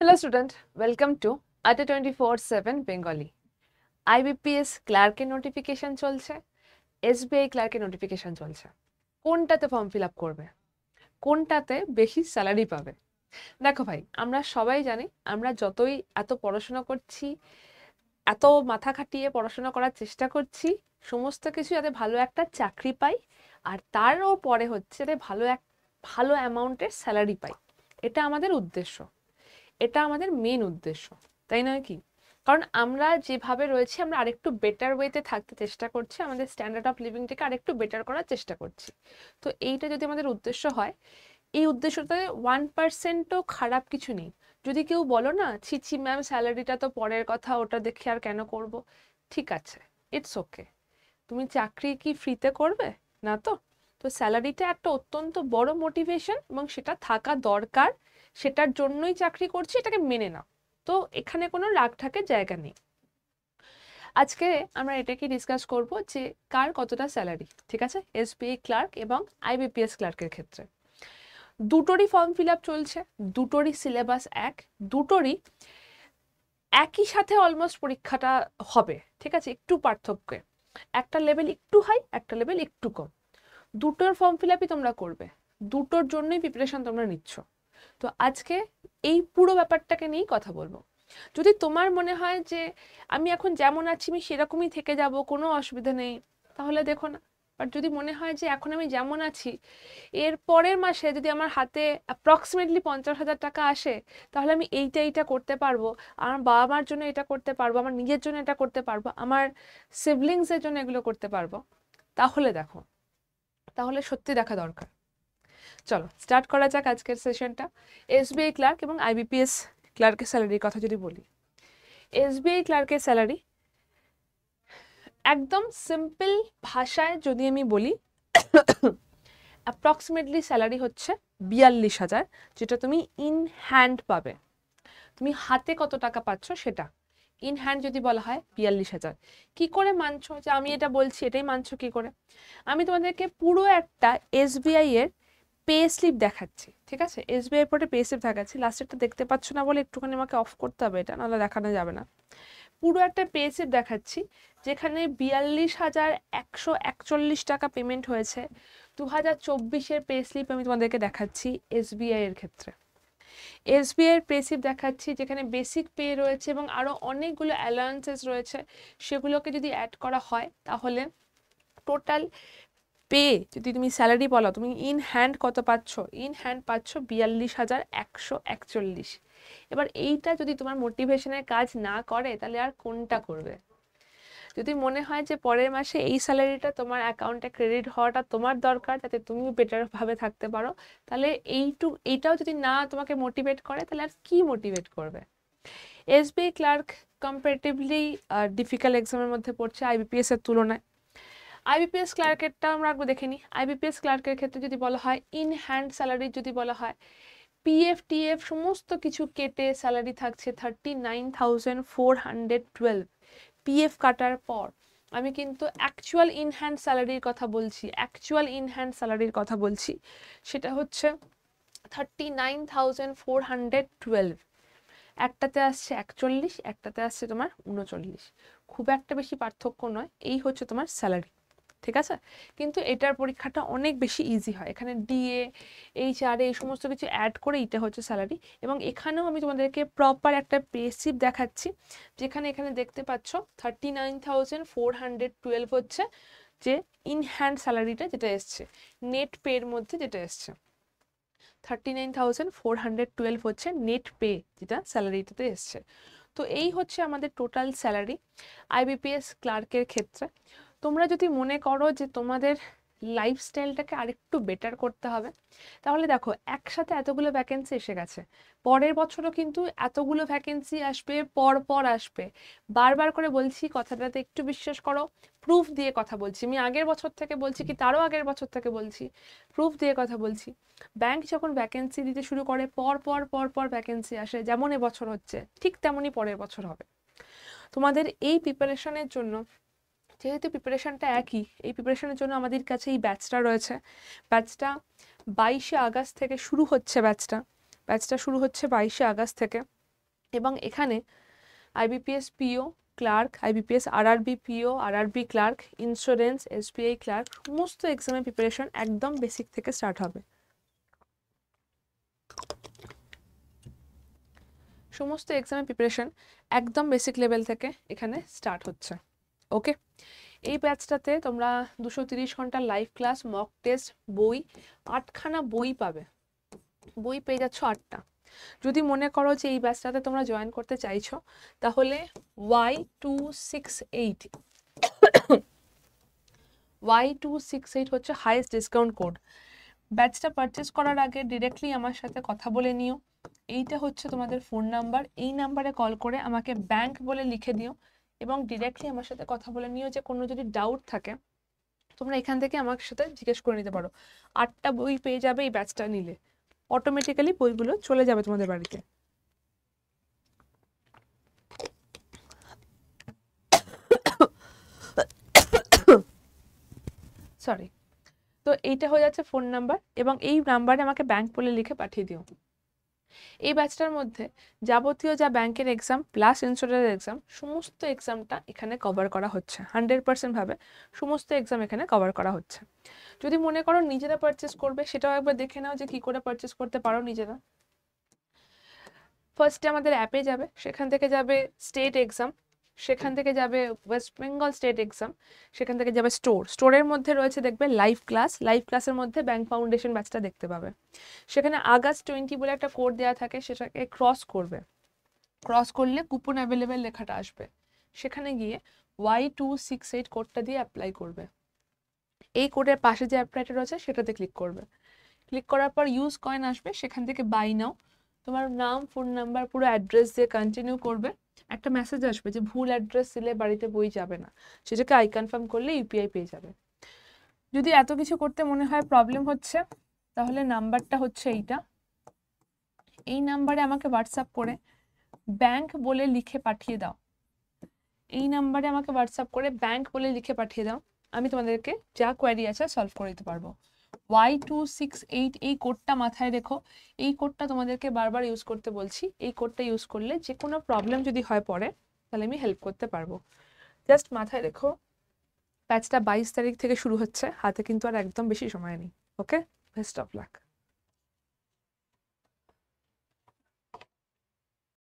Hello student, welcome to ATA 24/7 Bengali. IBPS ক্লার্কের notification চলছে, SBI ক্লার্কের notification চলছে। কোনটাতে form fill up করবে, কোনটাতে বেশি স্যালারি পাবে? দেখো ভাই, আমরা সবাই জানি আমরা যতই এত পড়াশোনা করছি, এত মাথা খাটিয়ে পড়াশোনা করার চেষ্টা করছি, সমস্ত কিছু যাতে ভালো একটা চাকরি পাই আর তারও পরে হচ্ছে যাতে ভালো অ্যামাউন্টের স্যালারি পাই। এটা আমাদের উদ্দেশ্য, এটা আমাদের মেন উদ্দেশ্য, তাই নয় কি? কারণ আমরা যেভাবে রয়েছি আমরা আরেকটু বেটার ওয়েতে থাকতে চেষ্টা করছি, আমাদের স্ট্যান্ডার্ড অফ লিভিংটাকে আরেকটু বেটার করার চেষ্টা করছি। তো এইটা যদি আমাদের উদ্দেশ্য হয়, এই উদ্দেশ্যতে 1%ও খারাপ কিছু নেই। যদি কেউ বলো না ছি ছি ম্যাম স্যালারিটা তো পরের কথা, ওটা দেখে আর কেন করব, ঠিক আছে, ইটস ওকে। তুমি চাকরি কি ফ্রিতে করবে না? তো তো স্যালারিটা একটা অত্যন্ত বড় মোটিভেশন এবং সেটা থাকা দরকার, সেটার জন্যই চাকরি করছি, এটাকে মেনে নাও। তো এখানে কোনো রাগ ঢাকের জায়গা নেই। আজকে আমরা এটাকে ডিসকাস করব যে কার কতটা স্যালারি, ঠিক আছে, এসবিআই ক্লার্ক এবং আইবিপিএস ক্লার্কের ক্ষেত্রে। দুটোরই ফর্ম ফিল আপ চলছে, দুটোরই সিলেবাস এক, দুটোরই একই সাথে অলমোস্ট পরীক্ষাটা হবে, ঠিক আছে, একটু পার্থক্যে, একটা লেভেল একটু হাই, একটা লেভেল একটু কম। দুটোর ফর্ম ফিল আপই তোমরা করবে, দুটোর জন্যই প্রিপারেশন তোমরা নিচ্ছ। তো আজকে এই পুরো ব্যাপারটাকে নিয়েই কথা বলবো। যদি তোমার মনে হয় যে আমি এখন যেমন আছি আমি সেরকমই থেকে যাব, কোনো অসুবিধা নেই, তাহলে দেখো না। বাট যদি মনে হয় যে এখন আমি যেমন আছি, এর পরের মাসে যদি আমার হাতে অ্যাপ্রক্সিমেটলি 50,000 টাকা আসে, তাহলে আমি এইটা করতে পারবো, আমার বাবা মার জন্য এটা করতে পারবো, আমার নিজের জন্য এটা করতে পারবো, আমার সিবলিংসের জন্য এগুলো করতে পারবো, তাহলে দেখো, তাহলে সত্যি দেখা দরকার। চলো স্টার্ট করা যাক আজকের সেশনটা। এসবিআই ক্লার্ক এবং আইবিপিএস ক্লার্কের স্যালারির কথা যদি বলি, এসবিআই ক্লার্কের স্যালারি একদম সিম্পল ভাষায় যদি আমি বলি, অ্যাপ্রক্সিমেটলি স্যালারি হচ্ছে 42,000, যেটা তুমি ইন হ্যান্ড পাবে। তুমি হাতে কত টাকা পাচ্ছ সেটা ইন হ্যান্ড যদি বলা হয় 42,000। কি করে মানছো যে আমি এটা বলছি এটাই মানছো কি করে? আমি তোমাদেরকে পুরো একটা এসবিআই এর পে স্লিপ দেখাচ্ছি, ঠিক আছে, এসবিআই পরে পে স্লিপ দেখাচ্ছি। লাস্টেরটা দেখতে পাচ্ছ না বলে একটুখানি আমাকে অফ করতে হবে, এটা নাহলে দেখানো যাবে না। পুরো একটা পে স্লিপ দেখাচ্ছি যেখানে 42,141 টাকা পেমেন্ট হয়েছে। 2024-এর পে স্লিপ আমি তোমাদেরকে দেখাচ্ছি এসবিআই এর ক্ষেত্রে। এসবিআই এর পে স্লিপ দেখাচ্ছি যেখানে বেসিক পে রয়েছে এবং আরও অনেকগুলো অ্যালাউন্সেস রয়েছে, সেগুলোকে যদি অ্যাড করা হয় তাহলে টোটাল পে, যদি তুমি স্যালারি বলো তুমি ইন হ্যান্ড কত পাচ্ছ, ইন হ্যান্ড পাচ্ছ 42,141। এবার এইটা যদি তোমার মোটিভেশনের কাজ না করে তাহলে আর কোনটা করবে? যদি মনে হয় যে পরের মাসে এই স্যালারিটা তোমার অ্যাকাউন্টে ক্রেডিট হওয়াটা তোমার দরকার যাতে তুমি বেটার ভাবে থাকতে পারো, তাহলে এইটাও যদি না তোমাকে মোটিভেট করে তাহলে আর কি মোটিভেট করবে? এসবিআই ক্লার্ক কম্পারেটিভলি ডিফিকাল্ট এক্সামের মধ্যে পড়ছে আইবিপিএস এর তুলনায়। আইবিপিএস ক্লার্কেরটা আমরা একবার দেখে নিই। আইবিপিএস ক্লার্কের ক্ষেত্রে যদি বলা হয় ইন হ্যান্ড স্যালারি, যদি বলা হয় পিএফ টিএফ সমস্ত কিছু কেটে স্যালারি থাকছে 39,412। পিএফ কাটার পর আমি কিন্তু অ্যাকচুয়াল ইন হ্যান্ড স্যালারির কথা বলছি, অ্যাকচুয়াল ইন হ্যান্ড স্যালারির কথা বলছি, সেটা হচ্ছে 39,412। একটাতে আসছে 41, একটাতে আসছে তোমার 39। খুব একটা বেশি পার্থক্য নয়, এই হচ্ছে তোমার স্যালারি, ঠিক আছে। কিন্তু এটার পরীক্ষাটা অনেক বেশি ইজি হয়, এখানে ডিএ এইচআরএ এই সমস্ত কিছু অ্যাড করে এটা হচ্ছে স্যালারি। এবং এখানেও আমি তোমাদেরকে প্রপার একটা পে স্লিপ দেখাচ্ছি, যেখানে এখানে দেখতে পাচ্ছ 39,412 হচ্ছে যে ইন হ্যান্ড স্যালারিটা যেটা এসছে, নেট পের মধ্যে যেটা এসছে 39,412 হচ্ছে নেট পে যেটা স্যালারিটাতে এসছে। তো এই হচ্ছে আমাদের টোটাল স্যালারি আইবিপিএস ক্লার্কের ক্ষেত্রে। তোমরা যদি মনে করো যে তোমাদের লাইফস্টাইলটাকে আরেকটু বেটার করতে হবে, তাহলে দেখো একসাথে এতগুলো ভ্যাকেন্সি এসে গেছে, পরের বছরও কিন্তু এতগুলো ভ্যাকেন্সি আসবে, পর পর আসবে। বারবার করে বলছি কথাটাতে একটু বিশ্বাস করো, প্রুফ দিয়ে কথা বলছি, আমি আগের বছর থেকে বলছি কি তারও আগের বছর থেকে বলছি, প্রুফ দিয়ে কথা বলছি। ব্যাংক যখন ভ্যাকেন্সি দিতে শুরু করে পর পর পর পর ভ্যাকেন্সি আসে, যেমন এবছর হচ্ছে ঠিক তেমনই পরের বছর হবে। তোমাদের এই প্রিপারেশনের জন্য, যেহেতু প্রিপারেশনটা একই, এই প্রিপারেশনের জন্য আমাদের কাছে এই ব্যাচটা রয়েছে। ব্যাচটা 22শে আগস্ট থেকে শুরু হচ্ছে, ব্যাচটা শুরু হচ্ছে 22শে আগস্ট থেকে। এবং এখানে IBPS PO clerk, IBPS RRB PO, RRB clerk, insurance, SBI clerk, সমস্ত এক্সামের প্রিপারেশন একদম বেসিক থেকে স্টার্ট হবে। সমস্ত এক্সামের প্রিপারেশন একদম বেসিক লেভেল থেকে এখানে স্টার্ট হচ্ছে। ওকে, এই ব্যাচটাতে তোমরা 230 ঘন্টার লাইভ ক্লাস, মক টেস্ট, বই, 8খানা বই পাবে। বই পেয়ে যাচ্ছ 8টা। যদি মনে করো যে এই ব্যাচটাতে তোমরা জয়েন করতে চাইছো, তাহলে Y268 Y268 হচ্ছে হাইয়েস্ট ডিসকাউন্ট কোড। ব্যাচটা পারচেস করার আগে ডিরেক্টলি আমার সাথে কথা বলে নিও। এইটা হচ্ছে তোমাদের ফোন নাম্বার, এই নাম্বারে কল করে আমাকে ব্যাংক বলে লিখে দিও এবং ডিরেক্টলি আমার সাথে কথা বলে নিও। যে কোনো যদি ডাউট থাকে তোমরা এখান থেকে আমার সাথে জিজ্ঞেস করে নিতে পারো। 8টা বই পেয়ে যাবে এই ব্যাচটা নিলে, অটোমেটিক্যালি বইগুলো চলে যাবে তোমাদের বাড়িতে। সরি। তো এইটা হয়ে যাচ্ছে ফোন নাম্বার এবং এই নাম্বারে আমাকে ব্যাংক বলে লিখে পাঠিয়ে দিও। এই ব্যাচটার মধ্যে যাবতীয় যা ব্যাংকের এক্সাম প্লাস ইন্স্যুরেন্সের এক্সাম, সমস্ত এক্সামটা এখানে কভার করা হচ্ছে। 100% ভাবে সমস্ত এক্সাম এখানে কভার করা হচ্ছে। যদি মনে করো নিজেরা পারচেস করবে, সেটাও একবার দেখে নাও যে কি করে পারচেস করতে পারো নিজেরা। ফার্স্টে আমাদের অ্যাপে যাবে, সেখান থেকে যাবে স্টেট এক্সাম, সেখান থেকে যাবে ওয়েস্ট বেঙ্গল স্টেট এক্সাম, সেখান থেকে যাবে স্টোরের মধ্যে রয়েছে দেখবে লাইভ ক্লাস, লাইভ ক্লাসের মধ্যে ব্যাংক ফাউন্ডেশন ব্যাচটা দেখতে পাবে। সেখানে আগস্ট 20 বলে একটা কোড দেওয়া থাকে, সেটাকে ক্রস করবে, ক্রস করলে কুপন অ্যাভেলেবেল লেখাটা আসবে। সেখানে গিয়ে Y268 কোডটা দিয়ে অ্যাপ্লাই করবে। এই কোডের পাশে যে অ্যাপ্লাইটা রয়েছে সেটাতে ক্লিক করবে। ক্লিক করার পর ইউজ কয়েন আসবে, সেখান থেকে বাই নাও, তোমার নাম, ফোন নাম্বার, পুরো অ্যাড্রেস দিয়ে কন্টিনিউ করবে। একটা মেসেজ আসবে যে ভুল অ্যাড্রেস দিলে বাড়িতে বই যাবে না, সেটাকে আই কনফার্ম করলে ইউপিআই পেয়ে যাবে। যদি এত কিছু করতে মনে হয় প্রবলেম হচ্ছে, তাহলে নাম্বারটা হচ্ছে এইটা, এই নাম্বারে আমাকে হোয়াটসঅ্যাপ করে ব্যাংক বলে লিখে পাঠিয়ে দাও। এই নাম্বারে আমাকে হোয়াটসঅ্যাপ করে ব্যাংক বলে লিখে পাঠিয়ে দাও, আমি তোমাদেরকে যা কোয়ারি আছে সলভ করে দিতে পারবো। Y268 এই কোডটা মাথায় রেখো, এই কোডটা তোমাদেরকে বারবার ইউজ করতে বলছি। এই কোডটা ইউজ করলে যে কোনো প্রবলেম যদি হয় পরে, তাহলে আমি হেল্প করতে পারবো। জাস্ট মাথায় রেখো, ব্যাচটা 22 তারিখ থেকে শুরু হচ্ছে, হাতে কিন্তু আর একদম বেশি সময় নেই। ওকে, বেস্ট অফ লাক।